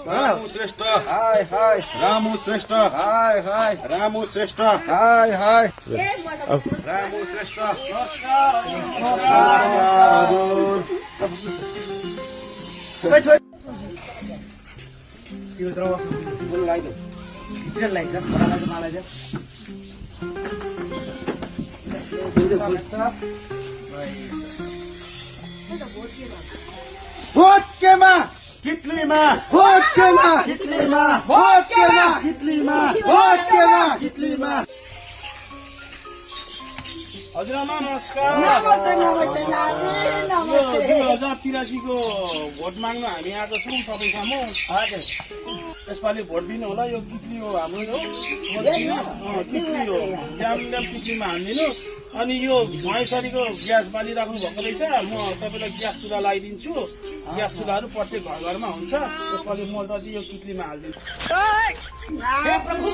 रामू श्रेष्ठ हाय हाय रामू श्रेष्ठ हाय हाय रामू श्रेष्ठ हाय हाय Ramu Shrestha vote केमा कितलीमा vote केमा कितलीमा vote केमा कितलीमा भोट केमा कितलीमा हजुरआमा नमस्कार नमस्ते नमस्ते नानी यो नमस्ते 2083 को भोट माग्न हामी आएको छौँ तपाईँसम्म हजुर यसपालि भोट दिनु होला यो कितली हो हाम्रो हो कितली हो ड्याम कितलीमा हालिदिनु अनि यो महेश्वरीको ग्यास बालिराख्नु भएको रहेछ म तपाईँलाई ग्यास चुल्हा लगाइदिन्छु ग्यास चुल्हाहरू प्रत्येक घर घरमा हुन्छ यसपालि म त यो कितलीमा हालिदिन्छु प्रभु